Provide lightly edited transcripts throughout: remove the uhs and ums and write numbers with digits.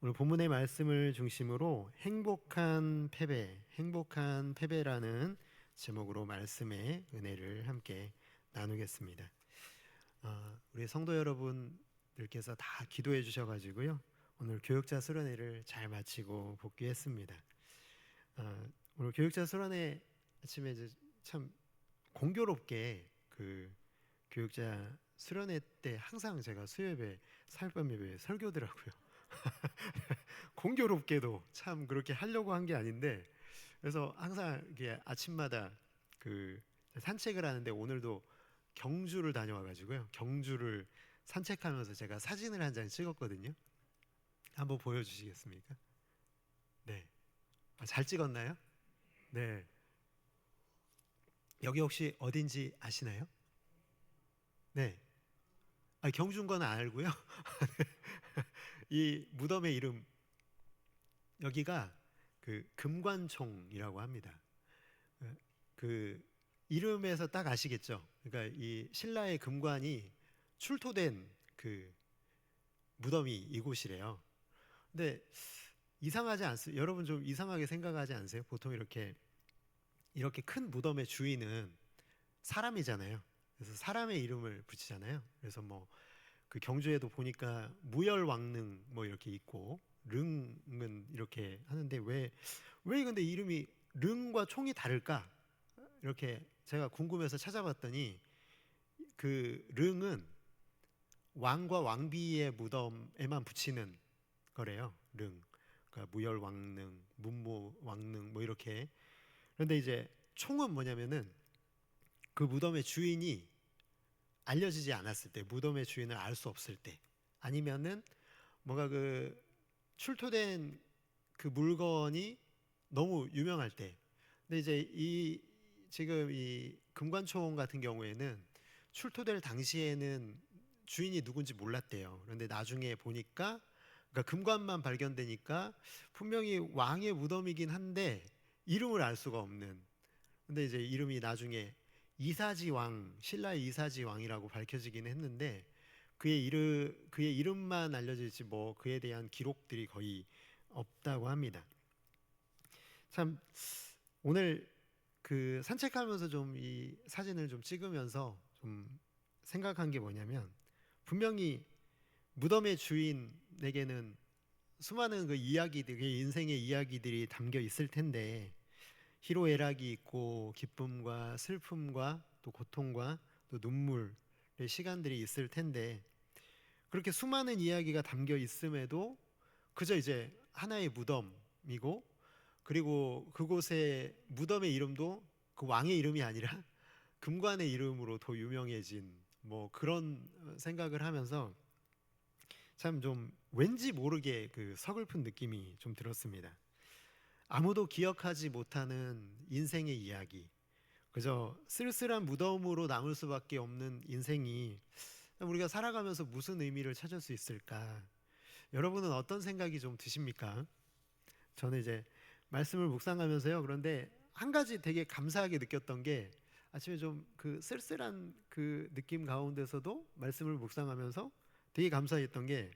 오늘 본문의 말씀을 중심으로 행복한 패배라는 제목으로 말씀의 은혜를 함께 나누겠습니다. 우리 성도 여러분들께서 다 기도해 주셔가지고요. 오늘 교육자 수련회를 잘 마치고 복귀했습니다. 오늘 교육자 수련회 아침에 이제 참 공교롭게 그 교육자 수련회 때 항상 제가 수요예배, 사역반 예배 설교더라고요. 공교롭게도 참 그렇게 하려고 한 게 아닌데, 그래서 항상 이게 아침마다 그 산책을 하는데 오늘도 경주를 다녀와가지고요. 경주를 산책하면서 제가 사진을 한 장 찍었거든요. 한번 보여주시겠습니까? 네. 잘 찍었나요? 네. 여기 혹시 어딘지 아시나요? 네. 경주인 건 알고요. 이 무덤의 이름, 여기가 그 금관총이라고 합니다. 그 이름에서 딱 아시겠죠? 그러니까 이 신라의 금관이 출토된 그 무덤이 이곳이래요. 근데 이상하지 않습니까? 여러분 좀 이상하게 생각하지 않으세요? 보통 이렇게 큰 무덤의 주인은 사람이잖아요. 그래서 사람의 이름을 붙이잖아요. 그래서 뭐 그 경주에도 보니까 무열왕릉 뭐 이렇게 있고 릉은 이렇게 하는데 왜 근데 이름이 릉과 총이 다를까? 이렇게 제가 궁금해서 찾아봤더니 그 릉은 왕과 왕비의 무덤에만 붙이는 거래요. 릉. 그러니까 무열왕릉, 문무왕릉 뭐 이렇게. 그런데 이제 총은 뭐냐면은 그 무덤의 주인이 알려지지 않았을 때, 무덤의 주인을 알 수 없을 때, 아니면은 뭔가 그 출토된 그 물건이 너무 유명할 때. 근데 이제 지금 이 금관총 같은 경우에는 출토될 당시에는 주인이 누군지 몰랐대요. 그런데 나중에 보니까, 그러니까 금관만 발견되니까 분명히 왕의 무덤이긴 한데 이름을 알 수가 없는. 근데 이제 이름이 나중에 이사지 왕, 신라의 이사지 왕이라고 밝혀지긴 했는데 그의 이름만 알려질지 뭐 그에 대한 기록들이 거의 없다고 합니다. 참 오늘 그 산책하면서 좀 이 사진을 좀 찍으면서 좀 생각한 게 뭐냐면, 분명히 무덤의 주인에게는 수많은 그 이야기들, 그 인생의 이야기들이 담겨 있을 텐데, 희로애락이 있고 기쁨과 슬픔과 또 고통과 또 눈물의 시간들이 있을 텐데, 그렇게 수많은 이야기가 담겨 있음에도 그저 이제 하나의 무덤이고, 그리고 그곳의 무덤의 이름도 그 왕의 이름이 아니라 금관의 이름으로 더 유명해진 뭐 그런 생각을 하면서 참 좀 왠지 모르게 그 서글픈 느낌이 좀 들었습니다. 아무도 기억하지 못하는 인생의 이야기, 그저 쓸쓸한 무덤으로 남을 수밖에 없는 인생이 우리가 살아가면서 무슨 의미를 찾을 수 있을까? 여러분은 어떤 생각이 좀 드십니까? 저는 이제 말씀을 묵상하면서요. 그런데 한 가지 되게 감사하게 느꼈던 게, 아침에 좀 그 쓸쓸한 그 느낌 가운데서도 말씀을 묵상하면서 되게 감사했던 게,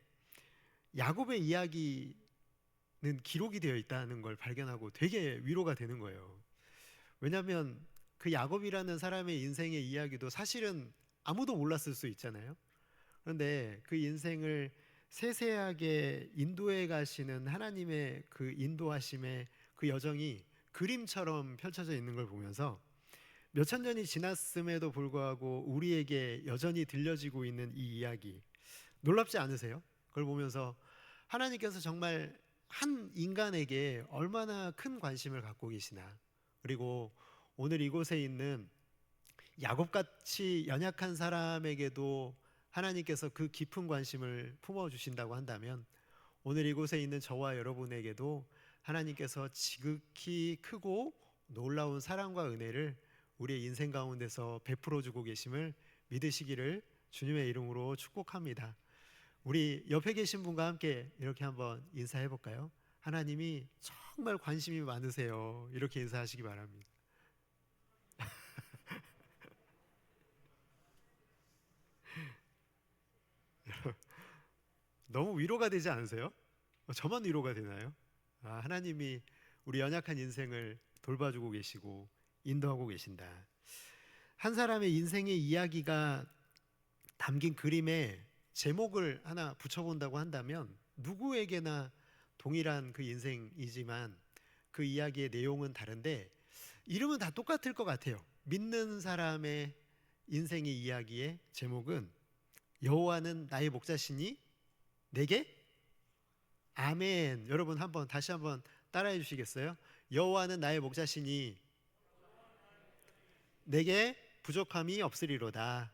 야곱의 이야기는 기록이 되어 있다는 걸 발견하고 되게 위로가 되는 거예요. 왜냐하면 그 야곱이라는 사람의 인생의 이야기도 사실은 아무도 몰랐을 수 있잖아요. 그런데 그 인생을 세세하게 인도해 가시는 하나님의 그 인도하심의 그 여정이 그림처럼 펼쳐져 있는 걸 보면서, 몇천 년이 지났음에도 불구하고 우리에게 여전히 들려지고 있는 이 이야기, 놀랍지 않으세요? 그걸 보면서 하나님께서 정말 한 인간에게 얼마나 큰 관심을 갖고 계시나, 그리고 오늘 이곳에 있는 야곱같이 연약한 사람에게도 하나님께서 그 깊은 관심을 품어주신다고 한다면, 오늘 이곳에 있는 저와 여러분에게도 하나님께서 지극히 크고 놀라운 사랑과 은혜를 우리의 인생 가운데서 베풀어주고 계심을 믿으시기를 주님의 이름으로 축복합니다. 우리 옆에 계신 분과 함께 이렇게 한번 인사해 볼까요? 하나님이 정말 관심이 많으세요. 이렇게 인사하시기 바랍니다. 너무 위로가 되지 않으세요? 저만 위로가 되나요? 하나님이 우리 연약한 인생을 돌봐주고 계시고 인도하고 계신다. 한 사람의 인생의 이야기가 담긴 그림에 제목을 하나 붙여본다고 한다면 누구에게나 동일한 그 인생이지만 그 이야기의 내용은 다른데 이름은 다 똑같을 것 같아요. 믿는 사람의 인생의 이야기의 제목은 여호와는 나의 목자시니 내게 아멘. 여러분 다시 한번 따라해 주시겠어요? 여호와는 나의 목자시니 내게 부족함이 없으리로다.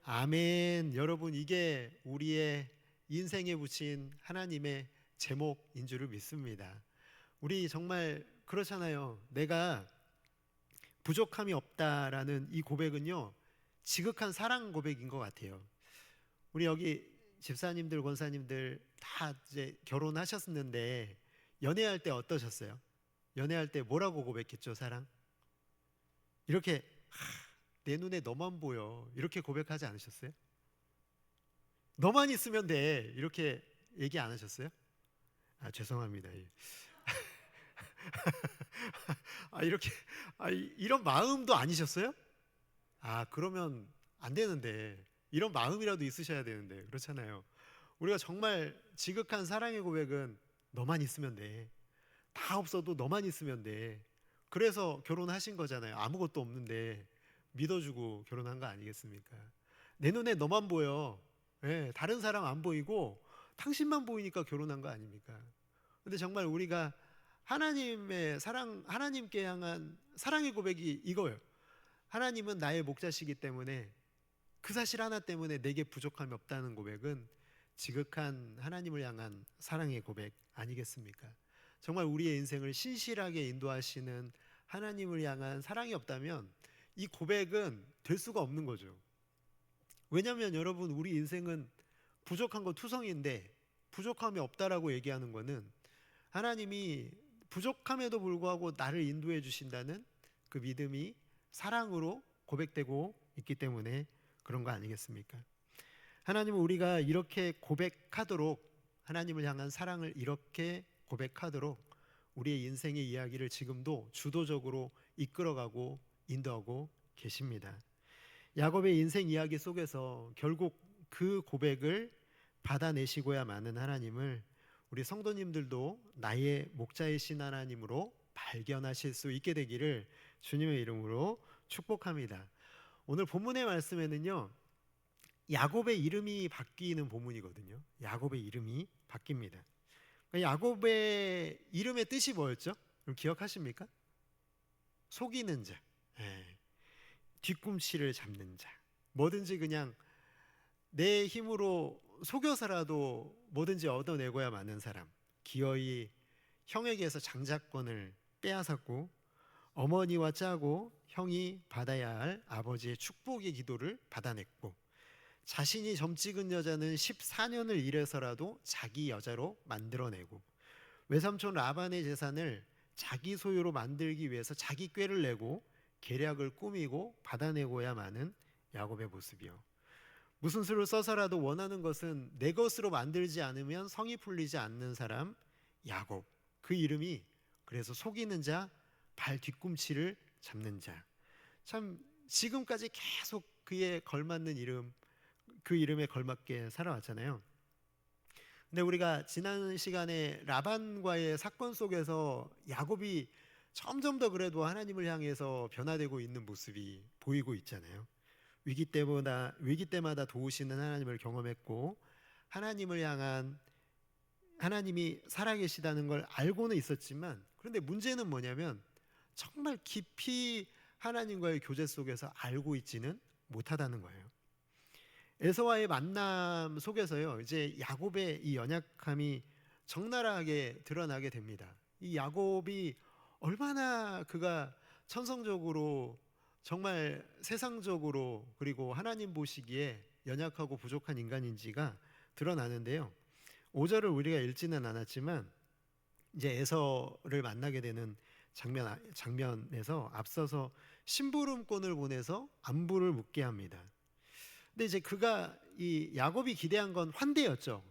아멘. 여러분, 이게 우리의 인생에 붙인 하나님의 제목인 줄을 믿습니다. 우리 정말 그렇잖아요. 내가 부족함이 없다라는 이 고백은요, 지극한 사랑 고백인 것 같아요. 우리 여기 집사님들, 권사님들 다 이제 결혼하셨는데 연애할 때 어떠셨어요? 연애할 때 뭐라고 고백했죠, 사랑? 이렇게 내 눈에 너만 보여 이렇게 고백하지 않으셨어요? 너만 있으면 돼 이렇게 얘기 안 하셨어요? 죄송합니다. 이렇게 이런 마음도 아니셨어요? 그러면 안 되는데 이런 마음이라도 있으셔야 되는데 그렇잖아요. 우리가 정말 지극한 사랑의 고백은 너만 있으면 돼. 다 없어도 너만 있으면 돼. 그래서 결혼하신 거잖아요. 아무것도 없는데 믿어주고 결혼한 거 아니겠습니까? 내 눈에 너만 보여. 다른 사람 안 보이고 당신만 보이니까 결혼한 거 아닙니까? 근데 정말 우리가 하나님의 사랑, 하나님께 향한 사랑의 고백이 이거예요. 하나님은 나의 목자시기 때문에 그 사실 하나 때문에 내게 부족함이 없다는 고백은 지극한 하나님을 향한 사랑의 고백 아니겠습니까? 정말 우리의 인생을 신실하게 인도하시는 하나님을 향한 사랑이 없다면 이 고백은 될 수가 없는 거죠. 왜냐하면 여러분, 우리 인생은 부족한 거 투성인데 부족함이 없다라고 얘기하는 거는 하나님이 부족함에도 불구하고 나를 인도해 주신다는 그 믿음이 사랑으로 고백되고 있기 때문에 그런 거 아니겠습니까? 하나님은 우리가 이렇게 고백하도록, 하나님을 향한 사랑을 이렇게 고백하도록 우리의 인생의 이야기를 지금도 주도적으로 이끌어가고 인도하고 계십니다. 야곱의 인생 이야기 속에서 결국 그 고백을 받아내시고야 마는 하나님을 우리 성도님들도 나의 목자이신 하나님으로 발견하실 수 있게 되기를 주님의 이름으로 축복합니다. 오늘 본문의 말씀에는요, 야곱의 이름이 바뀌는 본문이거든요. 야곱의 이름이 바뀝니다. 야곱의 이름의 뜻이 뭐였죠? 그럼 기억하십니까? 속이는 자, 뒤꿈치를 잡는 자, 뭐든지 그냥 내 힘으로 속여서라도 뭐든지 얻어내고야 마는 사람, 기어이 형에게서 장자권을 빼앗았고 어머니와 짜고 형이 받아야 할 아버지의 축복의 기도를 받아냈고 자신이 점 찍은 여자는 14년을 일해서라도 자기 여자로 만들어내고 외삼촌 라반의 재산을 자기 소유로 만들기 위해서 자기 꾀를 내고 계략을 꾸미고 받아내고야 마는 야곱의 모습이요. 무슨 수를 써서라도 원하는 것은 내 것으로 만들지 않으면 성이 풀리지 않는 사람 야곱. 그 이름이 그래서 속이는 자, 발 뒤꿈치를 잡는 자. 참 지금까지 계속 그에 걸맞는 이름, 그 이름에 걸맞게 살아왔잖아요. 근데 우리가 지난 시간에 라반과의 사건 속에서 야곱이 점점 더 그래도 하나님을 향해서 변화되고 있는 모습이 보이고 있잖아요. 위기 때마다 도우시는 하나님을 경험했고 하나님을 향한 하나님이 살아계시다는 걸 알고는 있었지만 그런데 문제는 뭐냐면 정말 깊이 하나님과의 교제 속에서 알고 있지는 못하다는 거예요. 에서와의 만남 속에서요, 이제 야곱의 이 연약함이 적나라하게 드러나게 됩니다. 이 야곱이 얼마나 그가 천성적으로 정말 세상적으로 그리고 하나님 보시기에 연약하고 부족한 인간인지가 드러나는데요. 5절을 우리가 읽지는 않았지만 이제 에서를 만나게 되는 장면에서 앞서서 심부름꾼을 보내서 안부를 묻게 합니다. 근데 이제 그가 이 야곱이 기대한 건 환대였죠.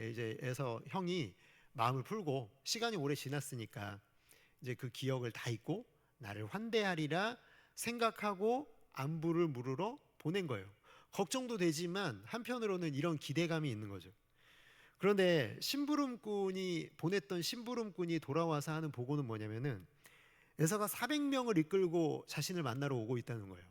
이제 에서 형이 마음을 풀고 시간이 오래 지났으니까 이제 그 기억을 다 잊고 나를 환대하리라 생각하고 안부를 물으러 보낸 거예요. 걱정도 되지만 한편으로는 이런 기대감이 있는 거죠. 그런데 심부름꾼이 보냈던 심부름꾼이 돌아와서 하는 보고는 뭐냐면은 에서가 400명을 이끌고 자신을 만나러 오고 있다는 거예요.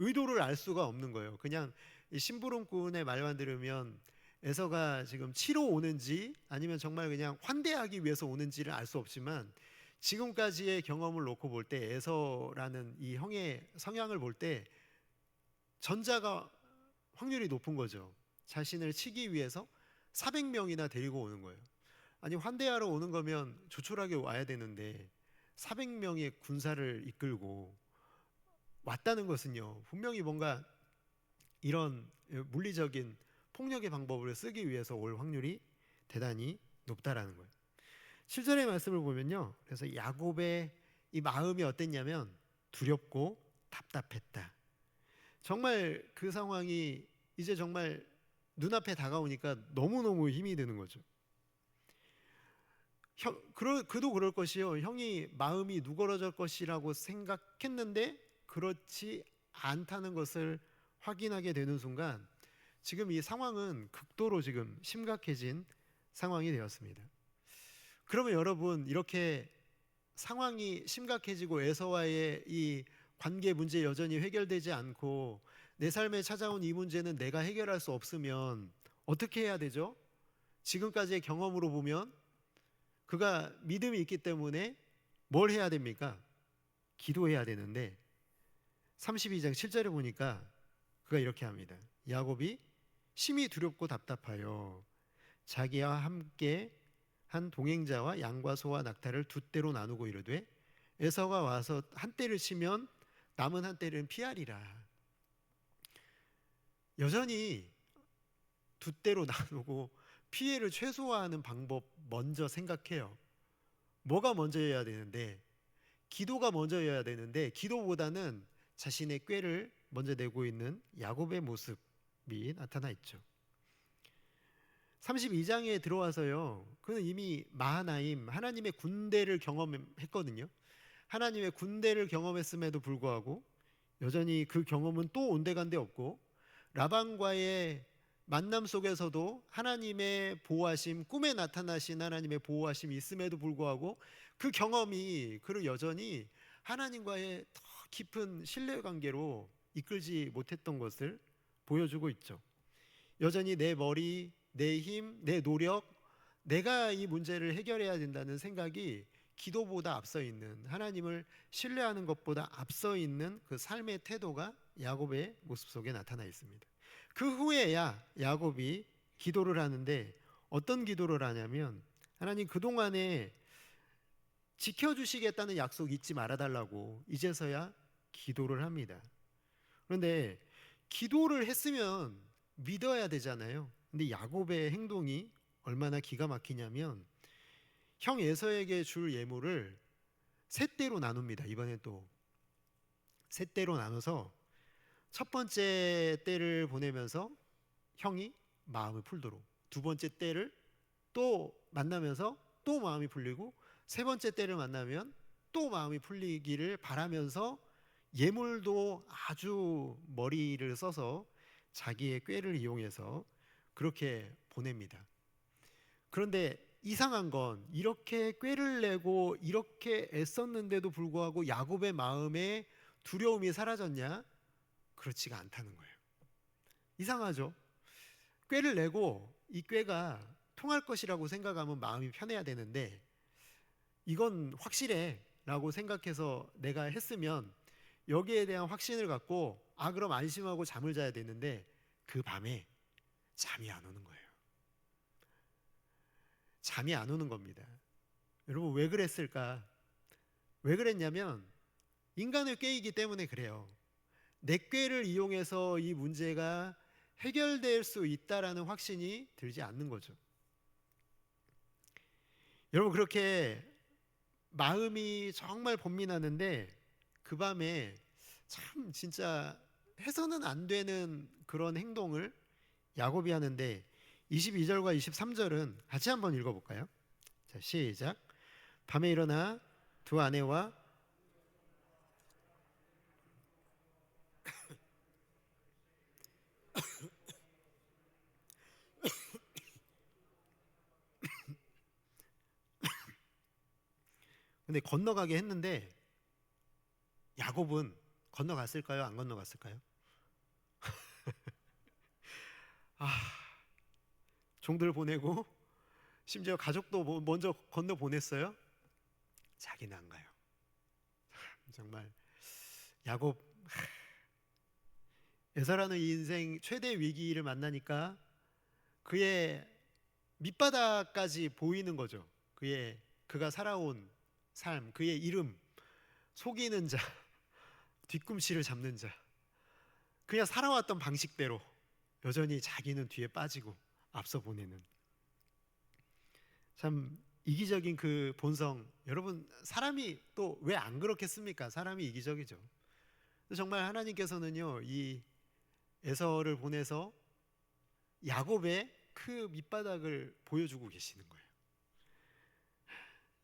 의도를 알 수가 없는 거예요. 그냥 이 심부름꾼의 말만 들으면 에서가 지금 치러 오는지 아니면 정말 그냥 환대하기 위해서 오는지를 알 수 없지만 지금까지의 경험을 놓고 볼 때 에서라는 이 형의 성향을 볼 때 전자가 확률이 높은 거죠. 자신을 치기 위해서 400명이나 데리고 오는 거예요. 아니 환대하러 오는 거면 조촐하게 와야 되는데 400명의 군사를 이끌고 왔다는 것은요, 분명히 뭔가 이런 물리적인 폭력의 방법을 쓰기 위해서 올 확률이 대단히 높다라는 거예요. 7절의 말씀을 보면요, 그래서 야곱의 이 마음이 어땠냐면 두렵고 답답했다. 정말 그 상황이 이제 정말 눈앞에 다가오니까 너무너무 힘이 드는 거죠. 그도 그럴 것이요, 형이 마음이 누그러질 것이라고 생각했는데 그렇지 않다는 것을 확인하게 되는 순간 지금 이 상황은 극도로 지금 심각해진 상황이 되었습니다. 그러면 여러분, 이렇게 상황이 심각해지고 에서와의 이 관계 문제 여전히 해결되지 않고 내 삶에 찾아온 이 문제는 내가 해결할 수 없으면 어떻게 해야 되죠? 지금까지의 경험으로 보면 그가 믿음이 있기 때문에 뭘 해야 됩니까? 기도해야 되는데 32장 7절에 보니까 그가 이렇게 합니다. 야곱이 심히 두렵고 답답하여 자기와 함께 한 동행자와 양과 소와 낙타를 두 떼로 나누고 이르되 에서가 와서 한 떼를 치면 남은 한 떼를 피하리라. 여전히 두 떼로 나누고 피해를 최소화하는 방법 먼저 생각해요. 뭐가 먼저여야 되는데, 기도가 먼저여야 되는데 기도보다는 자신의 꾀를 먼저 내고 있는 야곱의 모습이 나타나 있죠. 32장에 들어와서요, 그는 이미 마하나임 하나님의 군대를 경험했거든요. 하나님의 군대를 경험했음에도 불구하고 여전히 그 경험은 또 온데간데 없고 라반과의 만남 속에서도 하나님의 보호하심, 꿈에 나타나신 하나님의 보호하심이 있음에도 불구하고 그 경험이 그를 여전히 하나님과의 더 깊은 신뢰관계로 이끌지 못했던 것을 보여주고 있죠. 여전히 내 머리, 내 힘, 내 노력, 내가 이 문제를 해결해야 된다는 생각이 기도보다 앞서 있는, 하나님을 신뢰하는 것보다 앞서 있는 그 삶의 태도가 야곱의 모습 속에 나타나 있습니다. 그 후에야 야곱이 기도를 하는데 어떤 기도를 하냐면, 하나님 그동안에 지켜주시겠다는 약속 잊지 말아달라고 이제서야 기도를 합니다. 그런데 기도를 했으면 믿어야 되잖아요. 근데 야곱의 행동이 얼마나 기가 막히냐면 형 에서에게 줄 예물을 세 떼로 나눕니다. 이번엔 또 세 떼로 나눠서 첫 번째 떼를 보내면서 형이 마음을 풀도록, 두 번째 떼를 또 만나면서 또 마음이 풀리고, 세 번째 때를 만나면 또 마음이 풀리기를 바라면서 예물도 아주 머리를 써서 자기의 꾀를 이용해서 그렇게 보냅니다. 그런데 이상한 건 이렇게 꾀를 내고 이렇게 애썼는데도 불구하고 야곱의 마음에 두려움이 사라졌냐? 그렇지가 않다는 거예요. 이상하죠? 꾀를 내고 이 꾀가 통할 것이라고 생각하면 마음이 편해야 되는데, 이건 확실해 라고 생각해서 내가 했으면 여기에 대한 확신을 갖고 그럼 안심하고 잠을 자야 되는데 그 밤에 잠이 안 오는 거예요. 잠이 안 오는 겁니다. 여러분, 왜 그랬을까? 왜 그랬냐면 인간의 꾀이기 때문에 그래요. 내 꾀를 이용해서 이 문제가 해결될 수 있다라는 확신이 들지 않는 거죠. 여러분, 그렇게 마음이 정말 번민하는데 그 밤에 참 진짜 해서는 안 되는 그런 행동을 야곱이 하는데 22절과 23절은 같이 한번 읽어볼까요? 자, 시작. 밤에 일어나 두 아내와 근데 건너가게 했는데 야곱은 건너갔을까요? 안 건너갔을까요? 아, 종들 보내고 심지어 가족도 먼저 건너 보냈어요. 자기는 안 가요. 정말 야곱, 에서라는 인생 최대 위기를 만나니까 그의 밑바닥까지 보이는 거죠. 그가 살아온 삶, 그의 이름, 속이는 자, 뒤꿈치를 잡는 자, 그냥 살아왔던 방식대로 여전히 자기는 뒤에 빠지고 앞서 보내는, 참 이기적인 그 본성. 여러분, 사람이 또 왜 안 그렇겠습니까? 사람이 이기적이죠. 정말 하나님께서는요, 이 에서를 보내서 야곱의 그 밑바닥을 보여주고 계시는 거예요.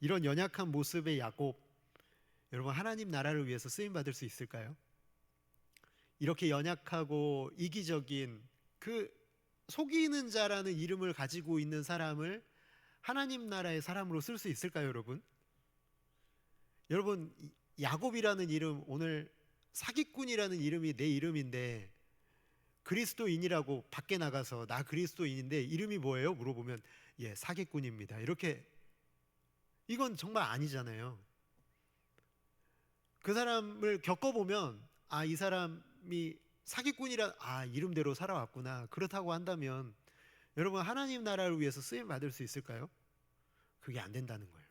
이런 연약한 모습의 야곱, 여러분, 하나님 나라를 위해서 쓰임 받을 수 있을까요? 이렇게 연약하고 이기적인 그 속이는 자라는 이름을 가지고 있는 사람을 하나님 나라의 사람으로 쓸 수 있을까요, 여러분? 여러분, 야곱이라는 이름, 오늘 사기꾼이라는 이름이 내 이름인데 그리스도인이라고 밖에 나가서 나 그리스도인인데 이름이 뭐예요? 물어보면 예, 사기꾼입니다. 이렇게, 이건 정말 아니잖아요. 그 사람을 겪어보면 아, 이 사람이 사기꾼이라, 아, 이름대로 살아왔구나. 그렇다고 한다면 여러분, 하나님 나라를 위해서 쓰임 받을 수 있을까요? 그게 안 된다는 거예요.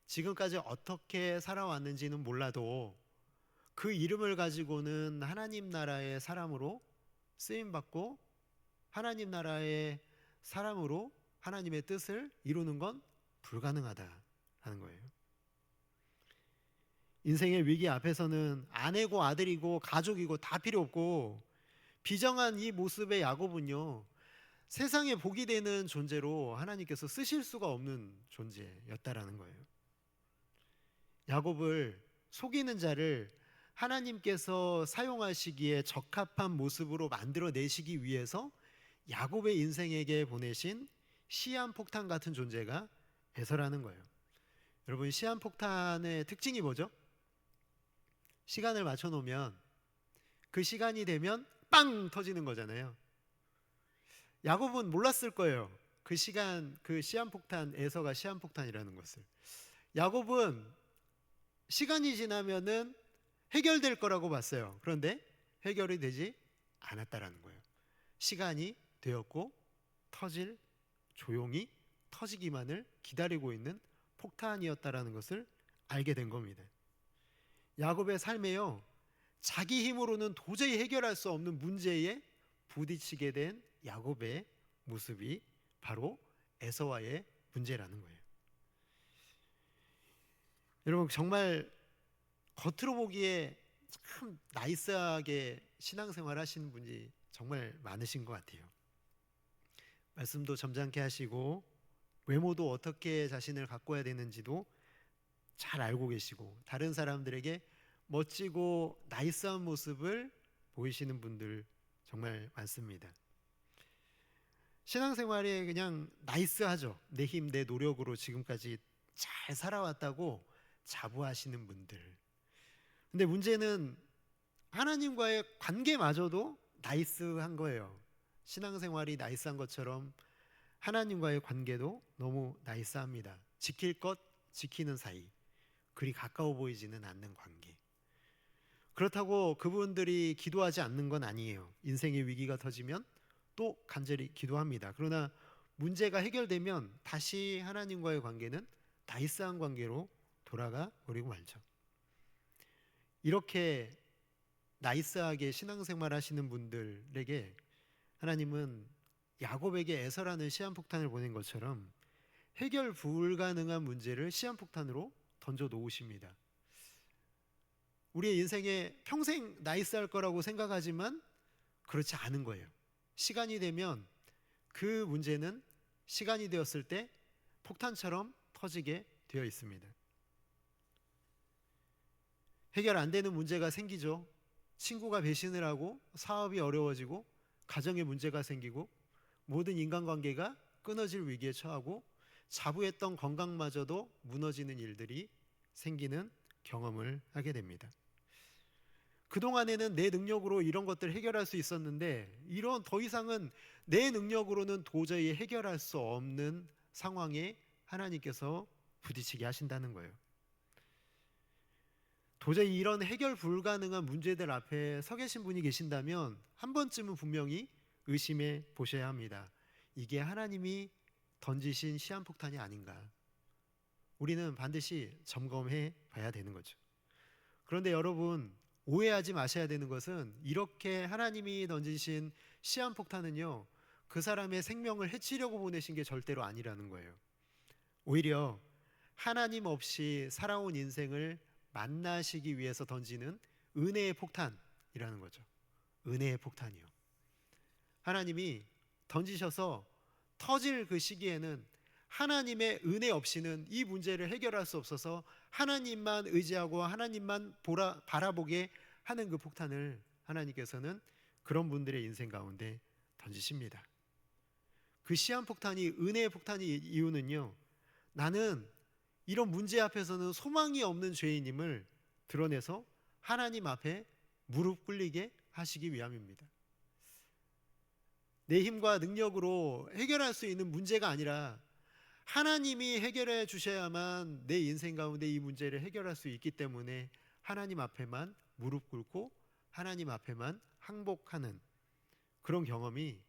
지금까지 어떻게 살아왔는지는 몰라도 그 이름을 가지고는 하나님 나라의 사람으로 쓰임 받고 하나님 나라의 사람으로 하나님의 뜻을 이루는 건 불가능하다라는 거예요. 인생의 위기 앞에서는 아내고 아들이고 가족이고 다 필요 없고 비정한 이 모습의 야곱은요, 세상에 복이 되는 존재로 하나님께서 쓰실 수가 없는 존재였다라는 거예요. 야곱을, 속이는 자를 하나님께서 사용하시기에 적합한 모습으로 만들어내시기 위해서 야곱의 인생에게 보내신 시한폭탄 같은 존재가 에서라는 거예요. 여러분, 시한폭탄의 특징이 뭐죠? 시간을 맞춰놓으면 그 시간이 되면 빵 터지는 거잖아요. 야곱은 몰랐을 거예요. 그 시간, 그 시한폭탄, 에서가 시한폭탄이라는 것을. 야곱은 시간이 지나면은 해결될 거라고 봤어요. 그런데 해결이 되지 않았다라는 거예요. 시간이 되었고 조용히 터지기만을 기다리고 있는 폭탄이었다라는 것을 알게 된 겁니다. 야곱의 삶에요, 자기 힘으로는 도저히 해결할 수 없는 문제에 부딪히게 된 야곱의 모습이 바로 에서와의 문제라는 거예요. 여러분, 정말 겉으로 보기에 참 나이스하게 신앙생활 하시는 분이 정말 많으신 것 같아요. 말씀도 점잖게 하시고 외모도 어떻게 자신을 가꿔야 되는지도 잘 알고 계시고 다른 사람들에게 멋지고 나이스한 모습을 보이시는 분들 정말 많습니다. 신앙생활에 그냥 나이스하죠. 내 힘, 내 노력으로 지금까지 잘 살아왔다고 자부하시는 분들. 근데 문제는 하나님과의 관계마저도 나이스한 거예요. 신앙생활이 나이스한 것처럼 하나님과의 관계도 너무 나이스합니다. 지킬 것 지키는 사이, 그리 가까워 보이지는 않는 관계. 그렇다고 그분들이 기도하지 않는 건 아니에요. 인생의 위기가 터지면 또 간절히 기도합니다. 그러나 문제가 해결되면 다시 하나님과의 관계는 나이스한 관계로 돌아가 버리고 말죠. 이렇게 나이스하게 신앙생활 하시는 분들에게 하나님은 야곱에게 에서라는 시한폭탄을 보낸 것처럼 해결 불가능한 문제를 시한폭탄으로 던져 놓으십니다. 우리의 인생에 평생 나 있어야 할 거라고 생각하지만 그렇지 않은 거예요. 시간이 되면 그 문제는 시간이 되었을 때 폭탄처럼 터지게 되어 있습니다. 해결 안 되는 문제가 생기죠. 친구가 배신을 하고 사업이 어려워지고 가정에 문제가 생기고 모든 인간관계가 끊어질 위기에 처하고 자부했던 건강마저도 무너지는 일들이 생기는 경험을 하게 됩니다. 그동안에는 내 능력으로 이런 것들을 해결할 수 있었는데 이런 더 이상은 내 능력으로는 도저히 해결할 수 없는 상황에 하나님께서 부딪히게 하신다는 거예요. 도저히 이런 해결 불가능한 문제들 앞에 서 계신 분이 계신다면 한 번쯤은 분명히 의심해 보셔야 합니다. 이게 하나님이 던지신 시한폭탄이 아닌가? 우리는 반드시 점검해 봐야 되는 거죠. 그런데 여러분, 오해하지 마셔야 되는 것은 이렇게 하나님이 던지신 시한폭탄은요, 그 사람의 생명을 해치려고 보내신 게 절대로 아니라는 거예요. 오히려 하나님 없이 살아온 인생을 만나시기 위해서 던지는 은혜의 폭탄이라는 거죠. 은혜의 폭탄이요. 하나님이 던지셔서 터질 그 시기에는 하나님의 은혜 없이는 이 문제를 해결할 수 없어서 하나님만 의지하고 하나님만 바라보게 하는 그 폭탄을 하나님께서는 그런 분들의 인생 가운데 던지십니다. 그 시한폭탄이 은혜의 폭탄이 이유는요, 나는 이런 문제 앞에서는 소망이 없는 죄인임을 드러내서 하나님 앞에 무릎 꿇리게 하시기 위함입니다. 내 힘과 능력으로 해결할 수 있는 문제가 아니라 하나님이 해결해 주셔야만 내 인생 가운데 이 문제를 해결할 수 있기 때문에 하나님 앞에만 무릎 꿇고 하나님 앞에만 항복하는 그런 경험이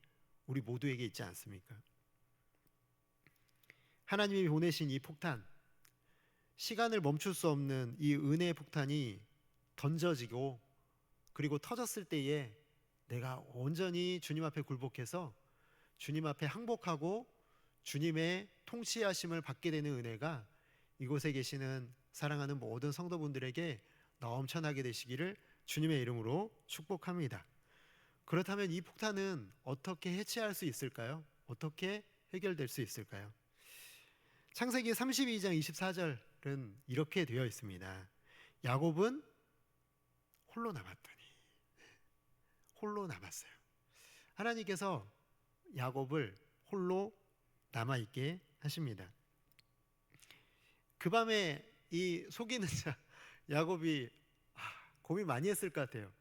우리 모두에게 있지 않습니까? 하나님이 보내신 이 폭탄, 시간을 멈출 수 없는 이 은혜의 폭탄이 던져지고 그리고 터졌을 때에 내가 온전히 주님 앞에 굴복해서 주님 앞에 항복하고 주님의 통치하심을 받게 되는 은혜가 이곳에 계시는 사랑하는 모든 성도분들에게 넘쳐나게 되시기를 주님의 이름으로 축복합니다. 그렇다면 이 폭탄은 어떻게 해체할 수 있을까요? 어떻게 해결될 수 있을까요? 창세기 32장 24절은 이렇게 되어 있습니다. 야곱은 홀로 남았더니, 홀로 남았어요. 하나님께서 야곱을 홀로 남아있게 하십니다. 그 밤에 이 속이는 자 야곱이 고민 많이 했을 것 같아요.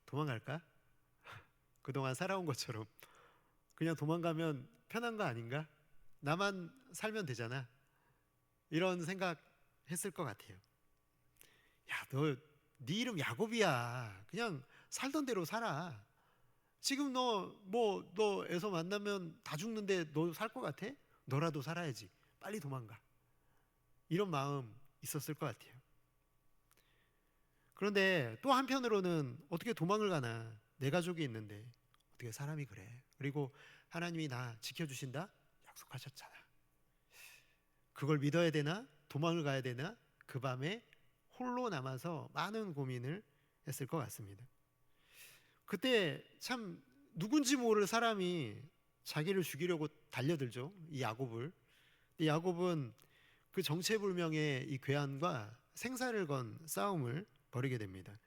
도망갈까? 그동안 살아온 것처럼 그냥 도망가면 편한 거 아닌가? 나만 살면 되잖아. 이런 생각 했을 것 같아요. 야, 너 네 이름 야곱이야. 그냥 살던 대로 살아. 지금 너 애서 만나면 다 죽는데 너 살 것 같아? 너라도 살아야지. 빨리 도망가. 이런 마음 있었을 것 같아요. 그런데 또 한편으로는 어떻게 도망을 가나? 내 가족이 있는데 어떻게 사람이 그래? 그리고 하나님이 나 지켜주신다? 약속하셨잖아. 그걸 믿어야 되나? 도망을 가야 되나? 그 밤에 홀로 남아서 많은 고민을 했을 것 같습니다. 그때 참 누군지 모를 사람이 자기를 죽이려고 달려들죠. 이 야곱을. 이 야곱은 그 정체불명의 이 괴한과 생사를 건 싸움을 벌이게 됩니다.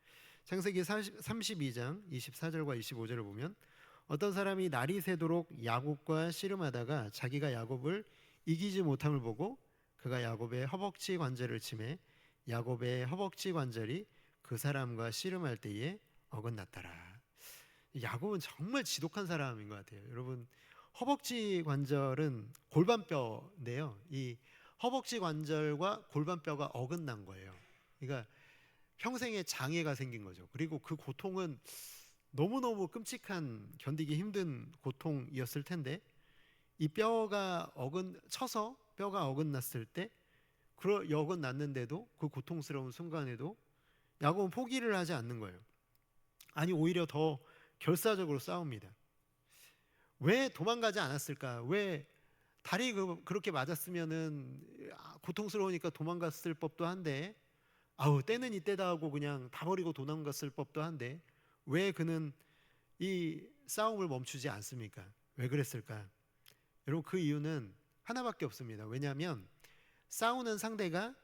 창세기 32장 24절과 25절을 보면 어떤 사람이 날이 새도록 야곱과 씨름하다가 자기가 야곱을 이기지 못함을 보고 그가 야곱의 허벅지 관절을 치매 야곱의 허벅지 관절이 그 사람과 씨름할 때에 어긋났더라. 야곱은 정말 지독한 사람인 것 같아요. 여러분, 허벅지 관절은 골반뼈인데요. 이 허벅지 관절과 골반뼈가 어긋난 거예요. 그러니까 평생에 장애가 생긴 거죠. 그리고 그 고통은 너무너무 끔찍한, 견디기 힘든 고통이었을 텐데 이 뼈가 쳐서 뼈가 어긋났을 때 어긋났는데도 그 고통스러운 순간에도 야곱은 포기를 하지 않는 거예요. 아니, 오히려 더 결사적으로 싸웁니다. 왜 도망가지 않았을까? 왜 다리 그렇게 맞았으면은 고통스러우니까 도망갔을 법도 한데 아우 때는 이때다 하고 그냥 다 버리고 도망갔을 법도 한데 왜 그는 이 싸움을 멈추지 않습니까? 왜 그랬을까? 여러분 그 이유는 하나밖에 없습니다. 왜냐하면 싸우는 상대가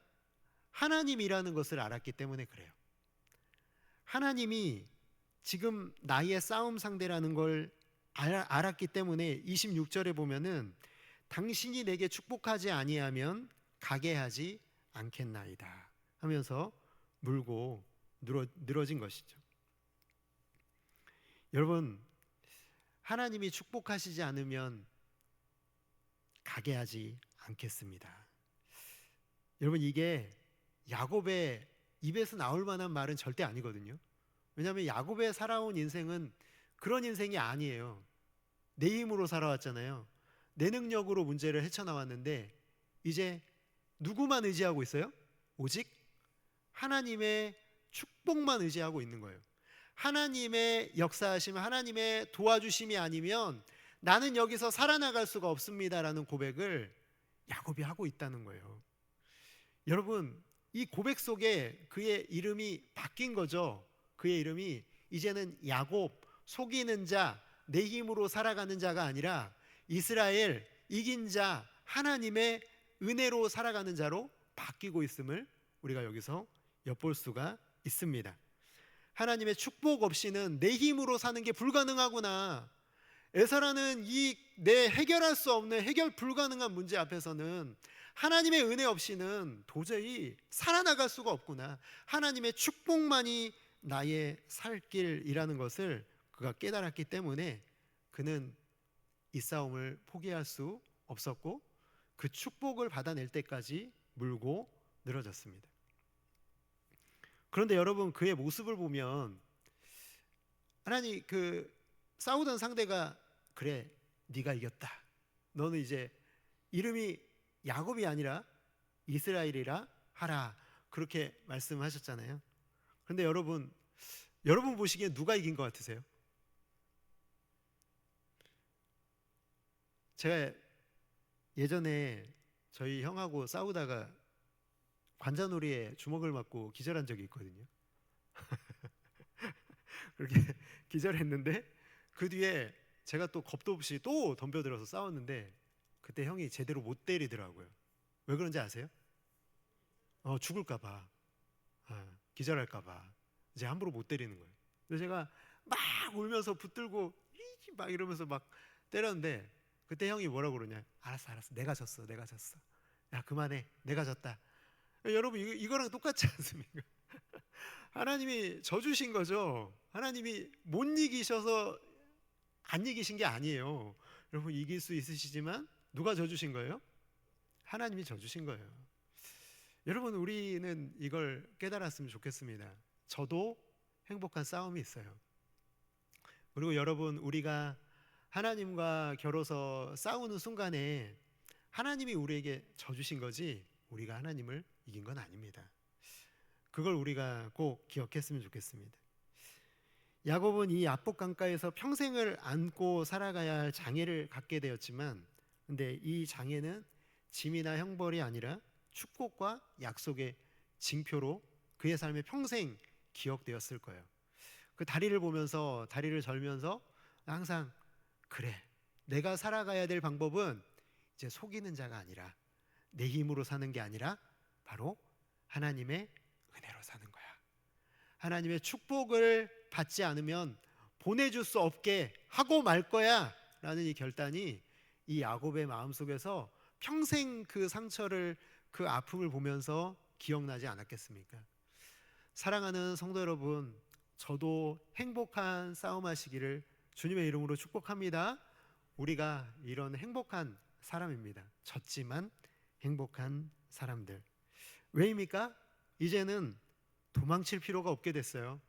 하나님이라는 것을 알았기 때문에 그래요. 하나님이 지금 나의 싸움 상대라는 걸 알았기 때문에 26절에 보면은 당신이 내게 축복하지 아니하면 가게 하지 않겠나이다 하면서 물고 늘어진 것이죠. 여러분 하나님이 축복하시지 않으면 가게 하지 않겠습니다. 여러분 이게 야곱의 입에서 나올 만한 말은 절대 아니거든요. 왜냐하면 야곱의 살아온 인생은 그런 인생이 아니에요. 내 힘으로 살아왔잖아요. 내 능력으로 문제를 헤쳐나왔는데 이제 누구만 의지하고 있어요? 오직 하나님의 축복만 의지하고 있는 거예요. 하나님의 역사하심, 하나님의 도와주심이 아니면 나는 여기서 살아나갈 수가 없습니다라는 고백을 야곱이 하고 있다는 거예요. 여러분 이 고백 속에 그의 이름이 바뀐 거죠. 그의 이름이 이제는 야곱, 속이는 자, 내 힘으로 살아가는 자가 아니라 이스라엘, 이긴 자, 하나님의 은혜로 살아가는 자로 바뀌고 있음을 우리가 여기서 엿볼 수가 있습니다. 하나님의 축복 없이는 내 힘으로 사는 게 불가능하구나. 에서라는 이 내 해결할 수 없는 해결 불가능한 문제 앞에서는 하나님의 은혜 없이는 도저히 살아나갈 수가 없구나. 하나님의 축복만이 나의 살 길이라는 것을 그가 깨달았기 때문에 그는 이 싸움을 포기할 수 없었고 그 축복을 받아낼 때까지 물고 늘어졌습니다. 그런데 여러분 그의 모습을 보면 하나님 그 싸우던 상대가 그래 네가 이겼다. 너는 이제 이름이 야곱이 아니라 이스라엘이라 하라. 그렇게 말씀하셨잖아요. 그런데 여러분 보시기에 누가 이긴 것 같으세요? 제가 예전에 저희 형하고 싸우다가 관자놀이에 주먹을 맞고 기절한 적이 있거든요. 그렇게 기절했는데 그 뒤에 제가 또 겁도 없이 또 덤벼들어서 싸웠는데 그때 형이 제대로 못 때리더라고요. 왜 그런지 아세요? 죽을까 봐, 기절할까 봐 이제 함부로 못 때리는 거예요. 그래서 제가 막 울면서 붙들고 막 이러면서 막 때렸는데 그때 형이 뭐라고 그러냐? 알았어 내가 졌어 야 그만해 내가 졌다. 여러분 이거랑 똑같지 않습니까? 하나님이 져주신 거죠. 하나님이 못 이기셔서 안 이기신 게 아니에요. 여러분 이길 수 있으시지만 누가 져주신 거예요? 하나님이 져주신 거예요. 여러분 우리는 이걸 깨달았으면 좋겠습니다. 저도 행복한 싸움이 있어요. 그리고 여러분 우리가 하나님과 겨뤄서 싸우는 순간에 하나님이 우리에게 져주신 거지 우리가 하나님을 이긴 건 아닙니다. 그걸 우리가 꼭 기억했으면 좋겠습니다. 야곱은 이 야복 강가에서 평생을 안고 살아가야 할 장애를 갖게 되었지만 근데 이 장애는 짐이나 형벌이 아니라 축복과 약속의 징표로 그의 삶에 평생 기억되었을 거예요. 그 다리를 보면서 다리를 절면서 항상 그래 내가 살아가야 될 방법은 이제 속이는 자가 아니라 내 힘으로 사는 게 아니라 바로 하나님의 은혜로 사는 거야. 하나님의 축복을 받지 않으면 보내줄 수 없게 하고 말 거야 라는 이 결단이 이 야곱의 마음속에서 평생 그 상처를 그 아픔을 보면서 기억나지 않았겠습니까? 사랑하는 성도 여러분, 저도 행복한 싸움하시기를 주님의 이름으로 축복합니다. 우리가 이런 행복한 사람입니다. 졌지만 행복한 사람들. 왜입니까? 이제는 도망칠 필요가 없게 됐어요.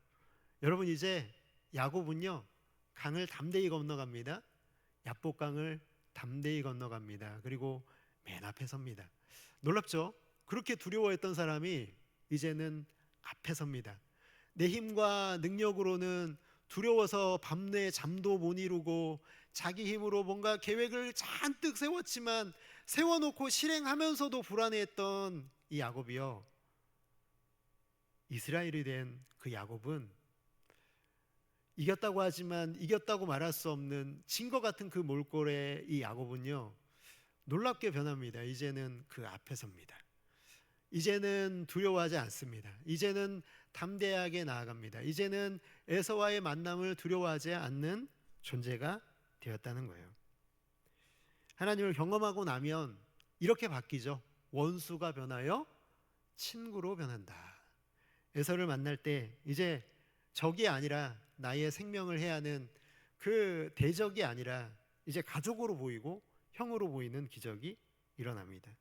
여러분 이제 야곱은요 강을 담대히 건너갑니다. 야복강을 담대히 건너갑니다. 그리고 맨 앞에 섭니다. 놀랍죠? 그렇게 두려워했던 사람이 이제는 앞에 섭니다. 내 힘과 능력으로는 두려워서 밤내 잠도 못 이루고 자기 힘으로 뭔가 계획을 잔뜩 세웠지만 세워놓고 실행하면서도 불안해했던 이 야곱이요 이스라엘이 된 그 야곱은 이겼다고 하지만 이겼다고 말할 수 없는 진 것 같은 그 몰골의 이 야곱은요, 놀랍게 변합니다. 이제는 그 앞에 섭니다. 이제는 두려워하지 않습니다. 이제는 담대하게 나아갑니다. 이제는 에서와의 만남을 두려워하지 않는 존재가 되었다는 거예요. 하나님을 경험하고 나면 이렇게 바뀌죠. 원수가 변하여 친구로 변한다. 에서를 만날 때 이제 적이 아니라 나의 생명을 해하는 그 대적이 아니라 이제 가족으로 보이고 형으로 보이는 기적이 일어납니다.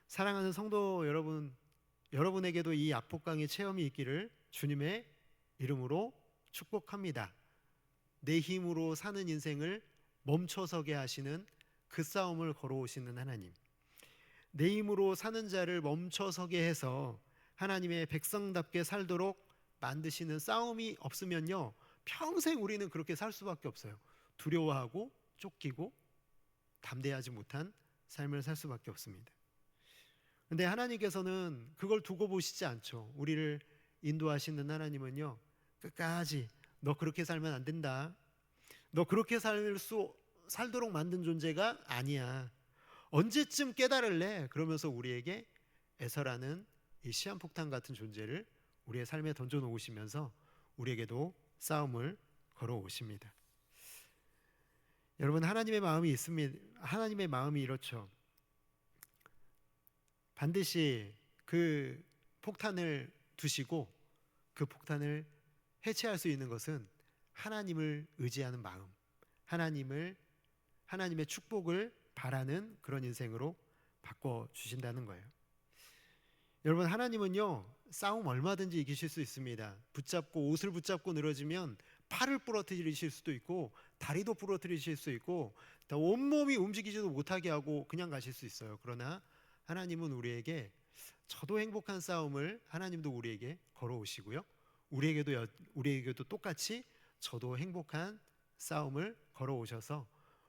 사랑하는 성도 여러분, 여러분에게도 이 압폭강의 체험이 있기를 주님의 이름으로 축복합니다. 내 힘으로 사는 인생을 멈춰서게 하시는 그 싸움을 걸어오시는 하나님, 내 힘으로 사는 자를 멈춰서게 해서 하나님의 백성답게 살도록 만드시는 싸움이 없으면요, 평생 우리는 그렇게 살 수밖에 없어요. 두려워하고 쫓기고 담대하지 못한 삶을 살 수밖에 없습니다. 근데 하나님께서는 그걸 두고 보시지 않죠. 우리를 인도하시는 하나님은요, 끝까지 너 그렇게 살면 안 된다, 너 그렇게 살도록 만든 존재가 아니야, 언제쯤 깨달을래? 그러면서 우리에게 에서라는 이 시한폭탄 같은 존재를 우리의 삶에 던져 놓으시면서 우리에게도 싸움을 걸어 오십니다. 여러분, 하나님의 마음이 있습니다. 하나님의 마음이 이렇죠. 반드시 그 폭탄을 두시고 그 폭탄을 해체할 수 있는 것은 하나님을 의지하는 마음, 하나님의 축복을 바라는 그런 인생으로 바꿔 주신다는 거예요. 여러분, 하나님은요, 싸움 얼마든지 이기실 수 있습니다. 옷을 붙잡고 늘어지면 팔을 부러뜨리실 수도 있고 다리도 부러뜨리실 수 있고 온몸이 움직이지도 못하게 하고 그냥 가실 수 있어요. 그러나 하나님은 우리에게 저도 행복한 싸움을 하나님도 우리에게 걸어오시고요, 우리에게도 똑같이 저도 행복한 싸움을 걸어오셔서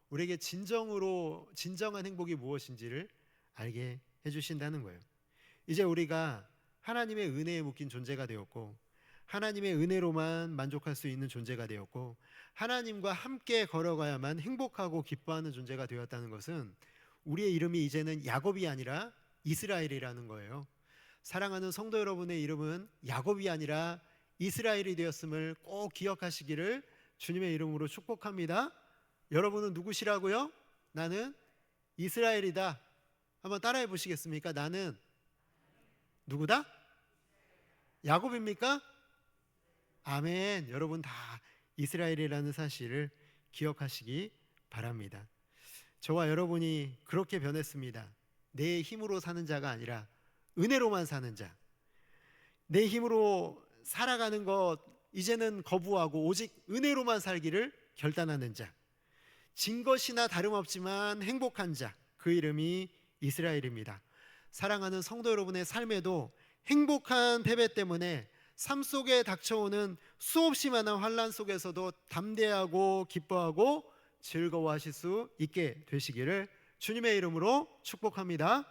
우리에게 진정한 행복이 무엇인지를 알게 해주신다는 거예요. 이제 우리가 하나님의 은혜에 묶인 존재가 되었고 하나님의 은혜로만 만족할 수 있는 존재가 되었고 하나님과 함께 걸어가야만 행복하고 기뻐하는 존재가 되었다는 것은 우리의 이름이 이제는 야곱이 아니라 이스라엘이라는 거예요. 사랑하는 성도 여러분의 이름은 야곱이 아니라 이스라엘이 되었음을 꼭 기억하시기를 주님의 이름으로 축복합니다. 여러분은 누구시라고요? 나는 이스라엘이다. 한번 따라해 보시겠습니까? 나는 누구다? 야곱입니까? 아멘. 여러분 다 이스라엘이라는 사실을 기억하시기 바랍니다. 저와 여러분이 그렇게 변했습니다. 내 힘으로 사는 자가 아니라 은혜로만 사는 자, 내 힘으로 살아가는 것 이제는 거부하고 오직 은혜로만 살기를 결단하는 자, 진 것이나 다름없지만 행복한 자, 그 이름이 이스라엘입니다. 사랑하는 성도 여러분의 삶에도 행복한 패배 때문에 삶 속에 닥쳐오는 수없이 많은 환난 속에서도 담대하고 기뻐하고 즐거워하실 수 있게 되시기를 주님의 이름으로 축복합니다.